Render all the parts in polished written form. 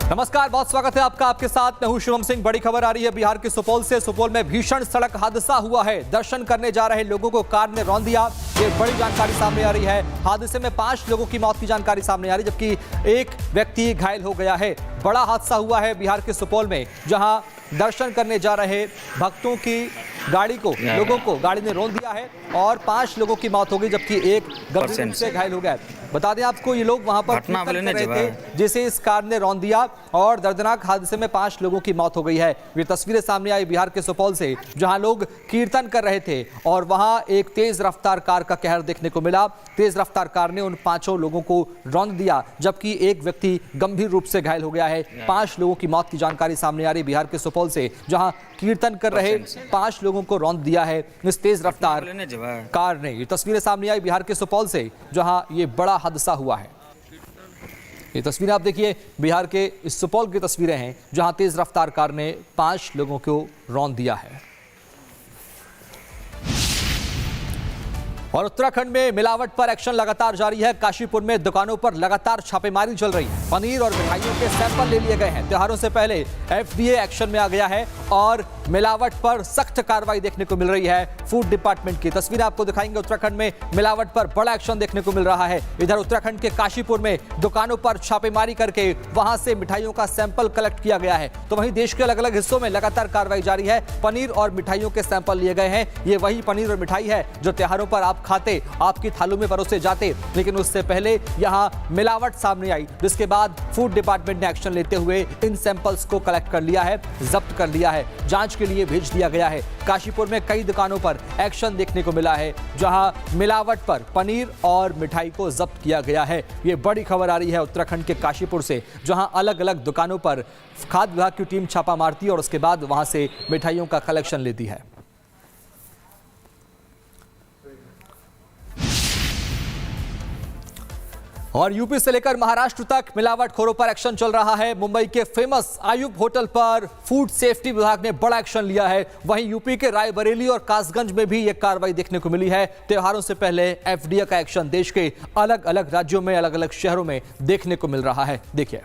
नमस्कार, बहुत स्वागत है आपका। आपके साथ मैं हूं शिवम सिंह। बड़ी खबर आ रही है बिहार के सुपौल से। सुपौल में भीषण सड़क हादसा हुआ है। दर्शन करने जा रहे लोगों को कार ने रौंद दिया। ये बड़ी जानकारी सामने आ रही है। हादसे में 5 लोगों की मौत की जानकारी सामने आ रही है, जबकि एक व्यक्ति घायल हो गया है। बड़ा हादसा हुआ है बिहार के सुपौल में, जहां दर्शन करने जा रहे भक्तों की गाड़ी को लोगों को गाड़ी ने रौंद दिया है और 5 लोगों की मौत हो गई, जबकि एक गंभीर रूप से घायल हो गया। बता दें आपको, ये लोग वहां पर कीर्तन कर रहे थे जिसे इस कार ने रौंद दिया और दर्दनाक हादसे में 5 लोगों की मौत हो गई है। ये तस्वीरें सामने आई बिहार के सुपौल से, जहां लोग कीर्तन कर रहे थे और वहां एक तेज रफ्तार कार का कहर देखने को मिला। तेज रफ्तार कार ने उन 5 लोगों को रौंद दिया, जबकि एक व्यक्ति गंभीर रूप से घायल हो गया है। 5 लोगों की मौत की जानकारी सामने आ रही बिहार के सुपौल से, जहां कीर्तन कर रहे 5 लोगों को रौंद दिया है इस तेज रफ्तार कार ने। ये तस्वीरें सामने आई बिहार के सुपौल से, जहां ये बड़ा हादसा हुआ है। ये तस्वीरें आप देखिए, बिहार के इस सुपौल की तस्वीरें हैं, जहां तेज रफ्तार कार ने 5 लोगों को रौंद दिया है। और उत्तराखंड में मिलावट पर एक्शन लगातार जारी है। काशीपुर में दुकानों पर लगातार छापेमारी चल रही है। पनीर और मिठाइयों के सैंपल ले लिए गए हैं। त्योहारों से पहले एफडीए एक्शन में आ गया है और मिलावट पर सख्त कार्रवाई देखने को मिल रही है फूड डिपार्टमेंट की। तस्वीरें आपको दिखाएंगे। उत्तराखंड में मिलावट पर बड़ा एक्शन देखने को मिल रहा है। इधर उत्तराखंड के काशीपुर में दुकानों पर छापेमारी करके वहां से मिठाइयों का सैंपल कलेक्ट किया गया है। तो वहीं देश के अलग अलग हिस्सों में लगातार कार्रवाई जारी है। पनीर और मिठाइयों के सैंपल लिए गए हैं। ये वही पनीर और मिठाई है जो त्योहारों पर आप खाते, आपकी थालों में परोसे जाते, लेकिन उससे पहले यहां मिलावट सामने आई, जिसके बाद फूड डिपार्टमेंट ने एक्शन लेते हुए इन सैंपल्स को कलेक्ट कर लिया है, जब्त कर लिया है, जांच के लिए भेज दिया गया है। काशीपुर में कई दुकानों पर एक्शन देखने को मिला है, जहां मिलावट पर पनीर और मिठाई को जब्त किया गया है। ये बड़ी खबर आ रही है उत्तराखंड के काशीपुर से, जहां अलग अलग दुकानों पर खाद्य विभाग की टीम छापा मारती है और उसके बाद वहां से मिठाइयों का कलेक्शन लेती है। और यूपी से लेकर महाराष्ट्र तक मिलावटखोरों पर एक्शन चल रहा है। मुंबई के फेमस आयुब होटल पर फूड सेफ्टी विभाग ने बड़ा एक्शन लिया है। वहीं यूपी के रायबरेली और कासगंज में भी यह कार्रवाई देखने को मिली है। त्योहारों से पहले एफडीए का एक्शन देश के अलग अलग राज्यों में, अलग अलग शहरों में देखने को मिल रहा है। देखिए,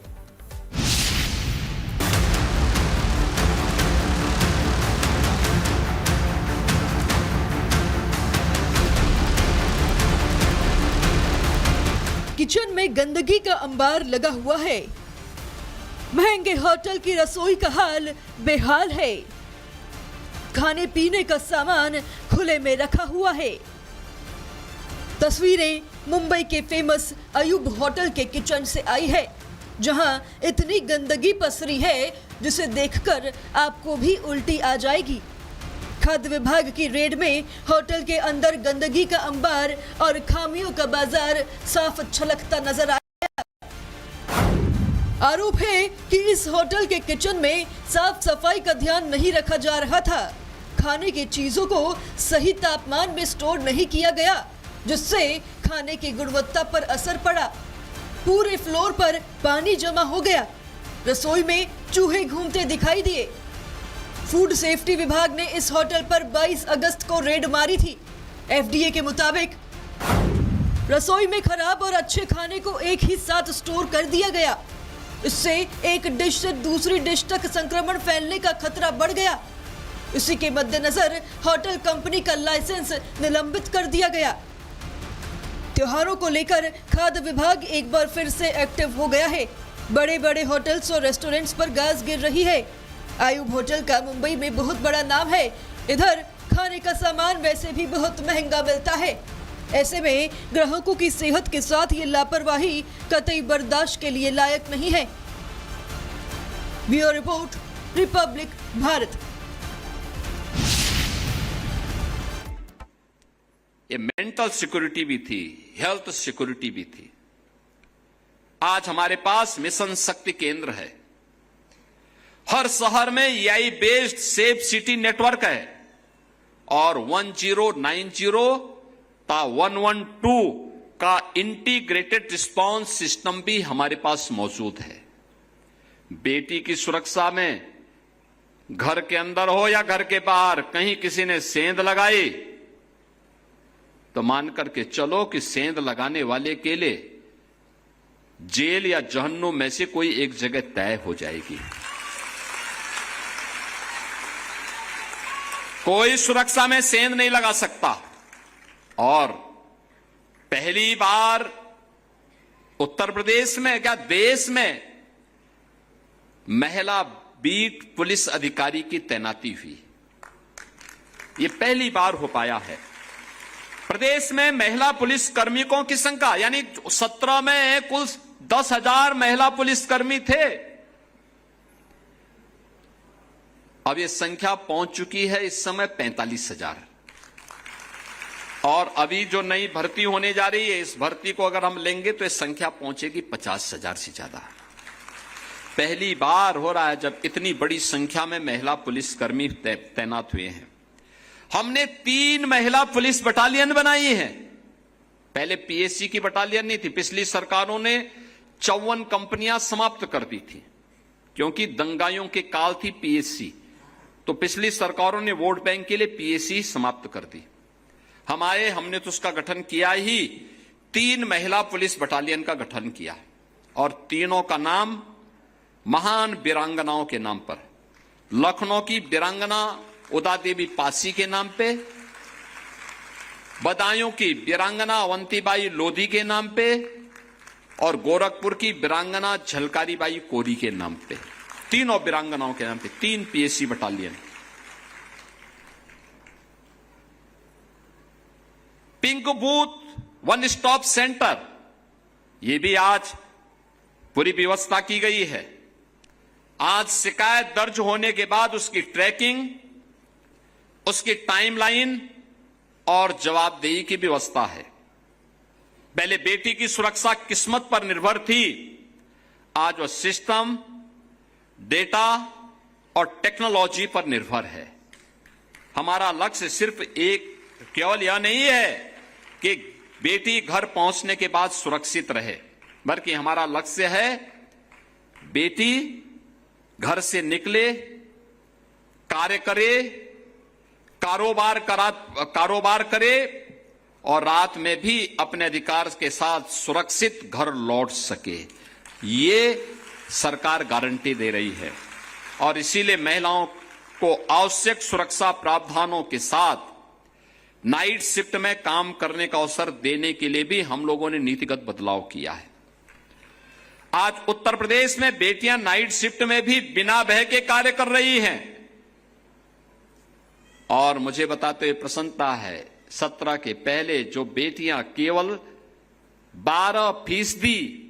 किचन में गंदगी का अंबार लगा हुआ है। महंगे होटल की रसोई का हाल बेहाल है। खाने पीने का सामान खुले में रखा हुआ है। तस्वीरें मुंबई के फेमस अयूब होटल के किचन से आई है, जहां इतनी गंदगी पसरी है जिसे देखकर आपको भी उल्टी आ जाएगी। खाद्य विभाग की रेड में होटल के अंदर गंदगी का अंबार और खामियों का बाजार साफ छलकता नजर आया। आरोप है कि इस होटल के किचन में साफ सफाई का ध्यान नहीं रखा जा रहा था। खाने की चीजों को सही तापमान में स्टोर नहीं किया गया, जिससे खाने की गुणवत्ता पर असर पड़ा। पूरे फ्लोर पर पानी जमा हो गया। रसोई में चूहे घूमते दिखाई दिए। फूड सेफ्टी विभाग ने इस होटल पर 22 अगस्त को रेड मारी थी। एफडीए के मुताबिक रसोई में खराब और अच्छे खाने को एक ही साथ स्टोर कर दिया गया। इससे एक डिश से दूसरी डिश तक संक्रमण फैलने का खतरा बढ़ गया। इसी के मद्देनजर होटल कंपनी का लाइसेंस निलंबित कर दिया गया। त्योहारों को लेकर खाद्य विभाग एक बार फिर से एक्टिव हो गया है। बड़े बड़े होटल्स और रेस्टोरेंट्स पर गाज गिर रही है। आयुब होटल का मुंबई में बहुत बड़ा नाम है। इधर खाने का सामान वैसे भी बहुत महंगा मिलता है। ऐसे में ग्राहकों की सेहत के साथ ये लापरवाही कतई बर्दाश्त के लिए लायक नहीं है। Bureau report, Republic Bharat. ये मेंटल सिक्योरिटी भी थी, हेल्थ सिक्योरिटी भी थी। आज हमारे पास मिशन शक्ति केंद्र है। हर शहर में AI based safe city network है और 1090 ता 112 का इंटीग्रेटेड रिस्पांस सिस्टम भी हमारे पास मौजूद है। बेटी की सुरक्षा में घर के अंदर हो या घर के बाहर कहीं किसी ने सेंध लगाई तो मान करके चलो कि सेंध लगाने वाले के लिए जेल या जहन्नुम में से कोई एक जगह तय हो जाएगी। कोई सुरक्षा में सेंध नहीं लगा सकता। और पहली बार उत्तर प्रदेश में क्या देश में महिला बीट पुलिस अधिकारी की तैनाती हुई। ये पहली बार हो पाया है। प्रदेश में महिला पुलिस कर्मियों की संख्या यानी 17 में कुल 10,000 महिला पुलिसकर्मी थे। अब ये संख्या पहुंच चुकी है इस समय 45,000। और अभी जो नई भर्ती होने जा रही है, इस भर्ती को अगर हम लेंगे तो ये संख्या पहुंचेगी 50,000 से ज्यादा। पहली बार हो रहा है जब इतनी बड़ी संख्या में महिला पुलिसकर्मी तैनात हुए हैं। हमने 3 महिला पुलिस बटालियन बनाई है। पहले पीएससी की बटालियन नहीं थी। पिछली सरकारों ने 54 कंपनियां समाप्त कर दी थी क्योंकि दंगाइयों के काल थी पीएससी। तो पिछली सरकारों ने वोट बैंक के लिए पीएससी समाप्त कर दी। हम आए, हमने तो उसका गठन किया ही, 3 महिला पुलिस बटालियन का गठन किया और तीनों का नाम महान वीरांगनाओं के नाम पर। लखनऊ की वीरांगना उदा देवी पासी के नाम पे, बदायूं की वीरांगना अवंतीबाई लोधी के नाम पे और गोरखपुर की वीरांगना झलकारीबाई कोरी के नाम पे। तीनों वीरांगनाओं के नाम पे 3 PSC battalion. Pink booth one stop centre, ये भी आज पूरी व्यवस्था की गई है। आज शिकायत दर्ज होने के बाद उसकी ट्रैकिंग, उसकी टाइमलाइन और जवाबदेही की व्यवस्था है। पहले बेटी की सुरक्षा किस्मत पर निर्भर थी, आज वह सिस्टम, डेटा और टेक्नोलॉजी पर निर्भर है। हमारा लक्ष्य सिर्फ केवल यह नहीं है कि बेटी घर पहुंचने के बाद सुरक्षित रहे, बल्कि हमारा लक्ष्य है बेटी घर से निकले, कार्य करे, कारोबार करे और रात में भी अपने अधिकार के साथ सुरक्षित घर लौट सके। ये सरकार गारंटी दे रही है और इसीलिए महिलाओं को आवश्यक सुरक्षा प्रावधानों के साथ नाइट शिफ्ट में काम करने का अवसर देने के लिए भी हम लोगों ने नीतिगत बदलाव किया है। आज उत्तर प्रदेश में बेटियां नाइट शिफ्ट में भी बिना भय के कार्य कर रही हैं। और मुझे बताते हुए प्रसन्नता है, 17 के पहले जो बेटियां केवल 12%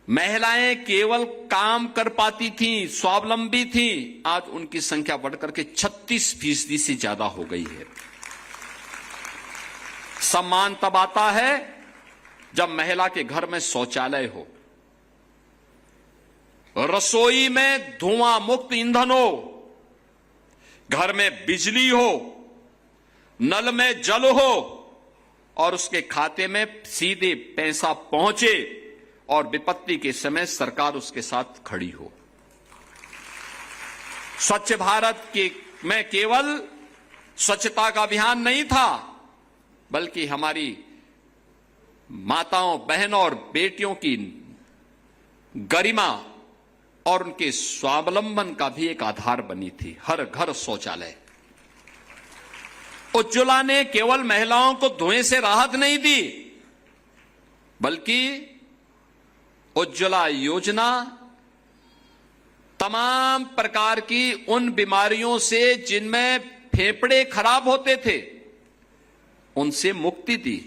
महिलाएं केवल काम कर पाती थीं, स्वावलंबी थीं, आज उनकी संख्या बढ़कर के 36% से ज्यादा हो गई है। सम्मान तब आता है जब महिला के घर में शौचालय हो, रसोई में धुआं मुक्त ईंधन हो, घर में बिजली हो, नल में जल हो और उसके खाते में सीधे पैसा पहुंचे और विपत्ति के समय सरकार उसके साथ खड़ी हो। स्वच्छ भारत में केवल स्वच्छता का अभियान नहीं था, बल्कि हमारी माताओं, बहनों और बेटियों की गरिमा और उनके स्वावलंबन का भी एक आधार बनी थी। हर घर शौचालय। उज्ज्वला ने केवल महिलाओं को धुएं से राहत नहीं दी, बल्कि उज्ज्वला योजना तमाम प्रकार की उन बीमारियों से जिनमें फेफड़े खराब होते थे, उनसे मुक्ति दी।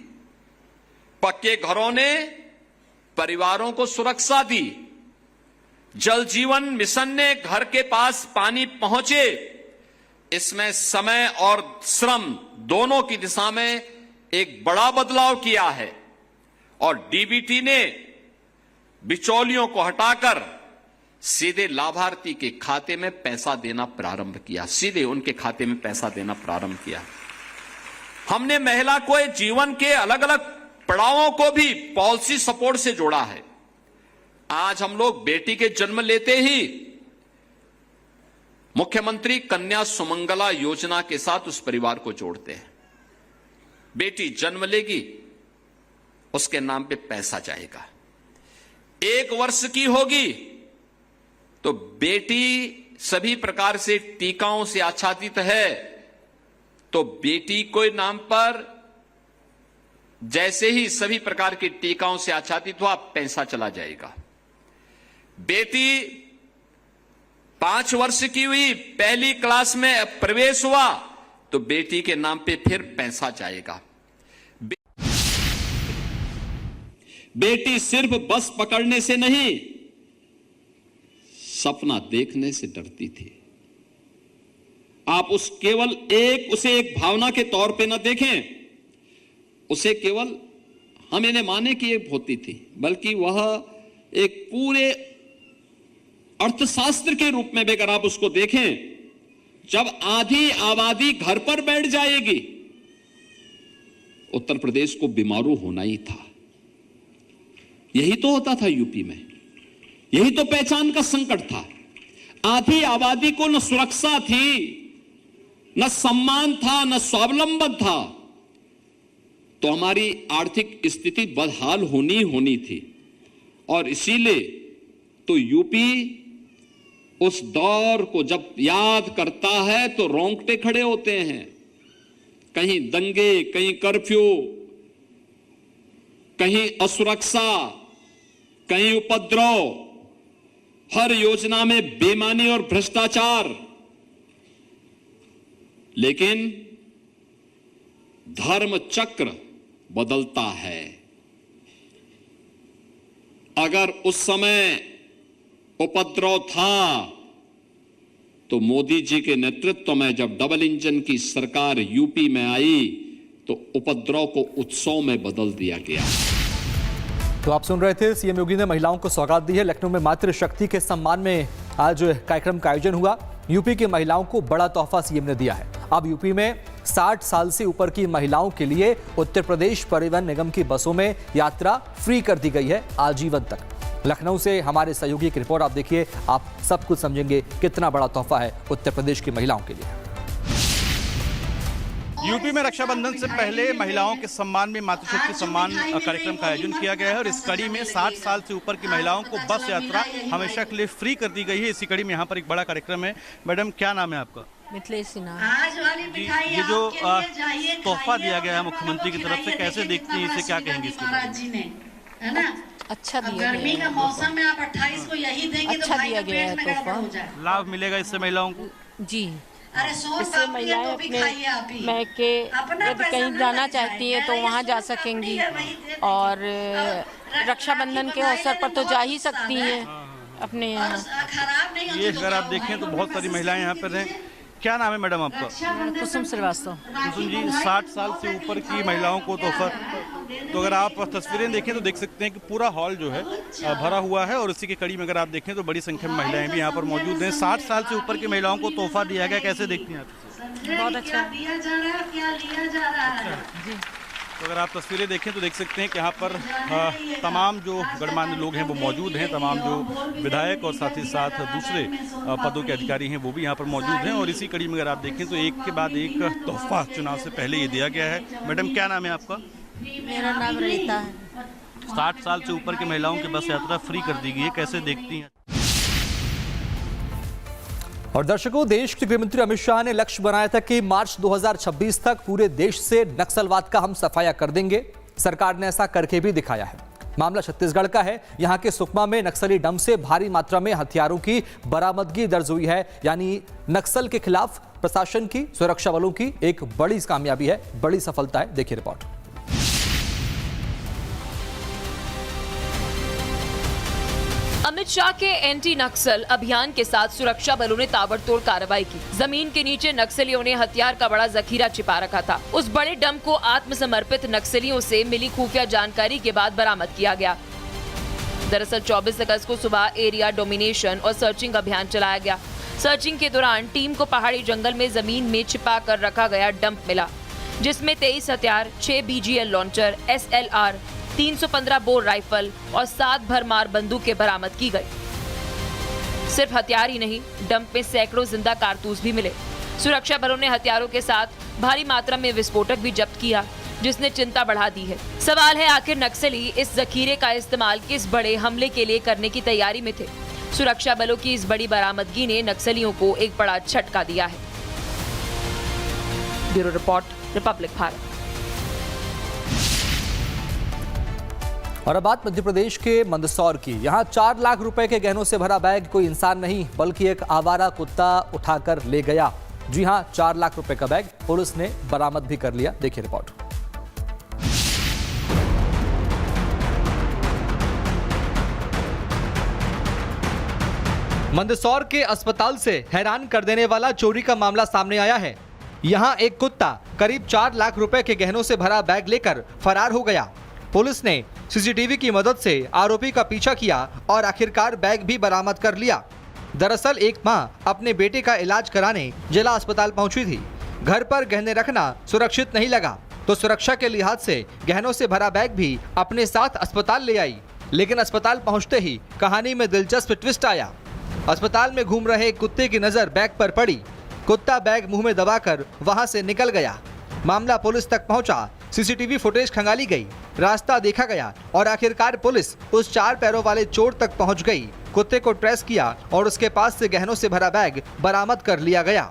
पक्के घरों ने परिवारों को सुरक्षा दी। जल जीवन मिशन ने घर के पास पानी पहुंचे, इसमें समय और श्रम दोनों की दिशा में एक बड़ा बदलाव किया है। और डीबीटी ने बिचौलियों को हटाकर सीधे लाभार्थी के खाते में पैसा देना प्रारंभ किया, सीधे उनके खाते में पैसा देना प्रारंभ किया। हमने महिला को जीवन के अलग अलग पड़ावों को भी पॉलिसी सपोर्ट से जोड़ा है। आज हम लोग बेटी के जन्म लेते ही मुख्यमंत्री कन्या सुमंगला योजना के साथ उस परिवार को जोड़ते हैं। बेटी जन्म लेगी उसके नाम पे पैसा जाएगा। 1 वर्ष की होगी तो बेटी सभी प्रकार से टीकाओं से आच्छादित है, तो बेटी के नाम पर जैसे ही सभी प्रकार के टीकाओं से आच्छादित हुआ पैसा चला जाएगा। बेटी 5 वर्ष की हुई, पहली क्लास में प्रवेश हुआ तो बेटी के नाम पे फिर पैसा जाएगा। बेटी सिर्फ बस पकड़ने से नहीं, सपना देखने से डरती थी। आप उसे एक भावना के तौर पे न देखें, उसे केवल हम इन्हें माने की एक होती थी, बल्कि वह एक पूरे अर्थशास्त्र के रूप में भी अगर आप उसको देखें, जब आधी आबादी घर पर बैठ जाएगी, उत्तर प्रदेश को बीमारू होना ही था। यही तो होता था यूपी में, यही तो पहचान का संकट था। आधी आबादी को न सुरक्षा थी, न सम्मान था, न स्वावलंबन था, तो हमारी आर्थिक स्थिति बदहाल होनी थी। और इसीलिए तो यूपी उस दौर को जब याद करता है तो रोंगटे खड़े होते हैं। कहीं दंगे, कहीं कर्फ्यू, कहीं असुरक्षा, कहीं उपद्रव, हर योजना में बेईमानी और भ्रष्टाचार। लेकिन धर्म चक्र बदलता है। अगर उस समय उपद्रव था तो मोदी जी के नेतृत्व में जब डबल इंजन की सरकार यूपी में आई तो उपद्रव को उत्सव में बदल दिया गया। तो आप सुन रहे थे, सीएम योगी ने महिलाओं को सौगात दी है। लखनऊ में मातृशक्ति के सम्मान में आज कार्यक्रम का आयोजन हुआ। यूपी की महिलाओं को बड़ा तोहफा सीएम ने दिया है। अब यूपी में 60 साल से ऊपर की महिलाओं के लिए उत्तर प्रदेश परिवहन निगम की बसों में यात्रा फ्री कर दी गई है आजीवन तक। लखनऊ से हमारे सहयोगी की रिपोर्ट आप देखिए, आप सब कुछ समझेंगे कितना बड़ा तोहफा है उत्तर प्रदेश की महिलाओं के लिए। यूपी में रक्षाबंधन से पहले महिलाओं के सम्मान में मातृशक्ति सम्मान कार्यक्रम का आयोजन किया गया है और इस कड़ी में 60 साल से ऊपर की महिलाओं को बस यात्रा हमेशा के लिए फ्री कर दी गई है। इसी कड़ी में यहाँ पर एक बड़ा कार्यक्रम है। मैडम, क्या नाम है आपका? मिथिलेश सिन्हा। ये जो तोहफा दिया गया है मुख्यमंत्री की तरफ से, कैसे देखती हैं इसे, क्या कहेंगे इसके बारे में? अच्छा दिया गया है। गर्मी का मौसम में आप 28 को यही देंगे तो अच्छा दिया गया है तोहफा। लाभ मिलेगा इससे महिलाओं को? जी, इससे महिलाएं अपने मैके यदि कहीं जाना चाहती है तो वहाँ जा सकेंगी और रक्षाबंधन के अवसर पर तो जा ही सकती हैं अपने यहाँ। ये अगर आप देखें तो बहुत सारी महिलाएं यहाँ पर हैं। क्या नाम है मैडम आपका? कुसुम श्रीवास्तव। कुसुम जी, 60 साल से ऊपर की महिलाओं को तोहफा, तो अगर आप तस्वीरें देखें तो देख सकते हैं कि पूरा हॉल जो है भरा हुआ है और इसी की कड़ी में अगर आप देखें तो बड़ी संख्या में महिलाएं भी यहाँ पर मौजूद हैं। 60 साल से ऊपर की महिलाओं को तोहफा दिया गया, कैसे देखती हैं आप? बहुत अच्छा दिया जा रहा है, क्या लिया जा रहा है। जी। तो अगर आप तस्वीरें देखें तो देख सकते हैं कि यहाँ पर तमाम जो गणमान्य लोग हैं वो मौजूद हैं, तमाम जो विधायक और साथ ही साथ दूसरे पदों के अधिकारी हैं वो भी यहाँ पर मौजूद हैं और इसी कड़ी में अगर आप देखें तो एक के बाद एक तोहफा चुनाव से पहले ये दिया गया है। मैडम, क्या नाम है आपका? मेरा नाम रीता है। 60 साल से ऊपर की महिलाओं की बस यात्रा फ्री कर दी गई है, कैसे देखती हैं? और दर्शकों, देश के गृह मंत्री अमित शाह ने लक्ष्य बनाया था कि मार्च 2026 तक पूरे देश से नक्सलवाद का हम सफाया कर देंगे। सरकार ने ऐसा करके भी दिखाया है। मामला छत्तीसगढ़ का है। यहां के सुकमा में नक्सली डंप से भारी मात्रा में हथियारों की बरामदगी दर्ज हुई है। यानी नक्सल के खिलाफ प्रशासन की, सुरक्षा बलों की एक बड़ी कामयाबी है, बड़ी सफलता है। देखिए रिपोर्ट। अमित शाह के एंटी नक्सल अभियान के साथ सुरक्षा बलों ने ताबड़तोड़ कार्रवाई की। जमीन के नीचे नक्सलियों ने हथियार का बड़ा जखीरा छिपा रखा था। उस बड़े डंप को आत्मसमर्पित नक्सलियों से मिली खुफिया जानकारी के बाद बरामद किया गया। दरअसल 24 अगस्त को सुबह एरिया डोमिनेशन और सर्चिंग अभियान चलाया गया। सर्चिंग के दौरान टीम को पहाड़ी जंगल में जमीन में छिपा कर रखा गया डंप मिला, जिसमें 23 हथियार, 6 BGL launcher, SLR, 315 bore rifle और 7 भरमार बंदूकें बरामद की गई। सिर्फ हथियार ही नहीं, डंप में सैकड़ों जिंदा कारतूस भी मिले। सुरक्षा बलों ने हथियारों के साथ भारी मात्रा में विस्फोटक भी जब्त किया। जिसने चिंता बढ़ा दी है। सवाल है आखिर नक्सली इस जखीरे का इस्तेमाल किस बड़े हमले के लिए करने की तैयारी में थे। सुरक्षा बलों की इस बड़ी बरामदगी ने नक्सलियों को एक बड़ा झटका दिया है। Bureau report, Republic Bharat. और अब बात मध्य प्रदेश के मंदसौर की। यहाँ 4 लाख रुपए के गहनों से भरा बैग कोई इंसान नहीं बल्कि एक आवारा कुत्ता उठाकर ले गया। जी हां, 4 लाख रुपए का बैग पुलिस ने बरामद भी कर लिया। देखिए रिपोर्ट। मंदसौर के अस्पताल से हैरान कर देने वाला चोरी का मामला सामने आया है। यहां एक कुत्ता करीब 4 लाख रुपए के गहनों से भरा बैग लेकर फरार हो गया। पुलिस ने सीसीटीवी की मदद से आरोपी का पीछा किया और आखिरकार बैग भी बरामद कर लिया। दरअसल एक मां अपने बेटे का इलाज कराने जिला अस्पताल पहुंची थी। घर पर गहने रखना सुरक्षित नहीं लगा तो सुरक्षा के लिहाज से गहनों से भरा बैग भी अपने साथ अस्पताल ले आई। लेकिन अस्पताल पहुंचते ही कहानी में दिलचस्प ट्विस्ट आया। अस्पताल में घूम रहे एक कुत्ते की नजर बैग पर पड़ी। कुत्ता बैग मुंह में दबाकर वहां से निकल गया। मामला पुलिस तक पहुंचा। सीसीटीवी फुटेज खंगाली गई, रास्ता देखा गया और आखिरकार पुलिस उस 4 पैरों वाले चोर तक पहुंच गई। कुत्ते को ट्रेस किया और उसके पास से गहनों से भरा बैग बरामद कर लिया गया।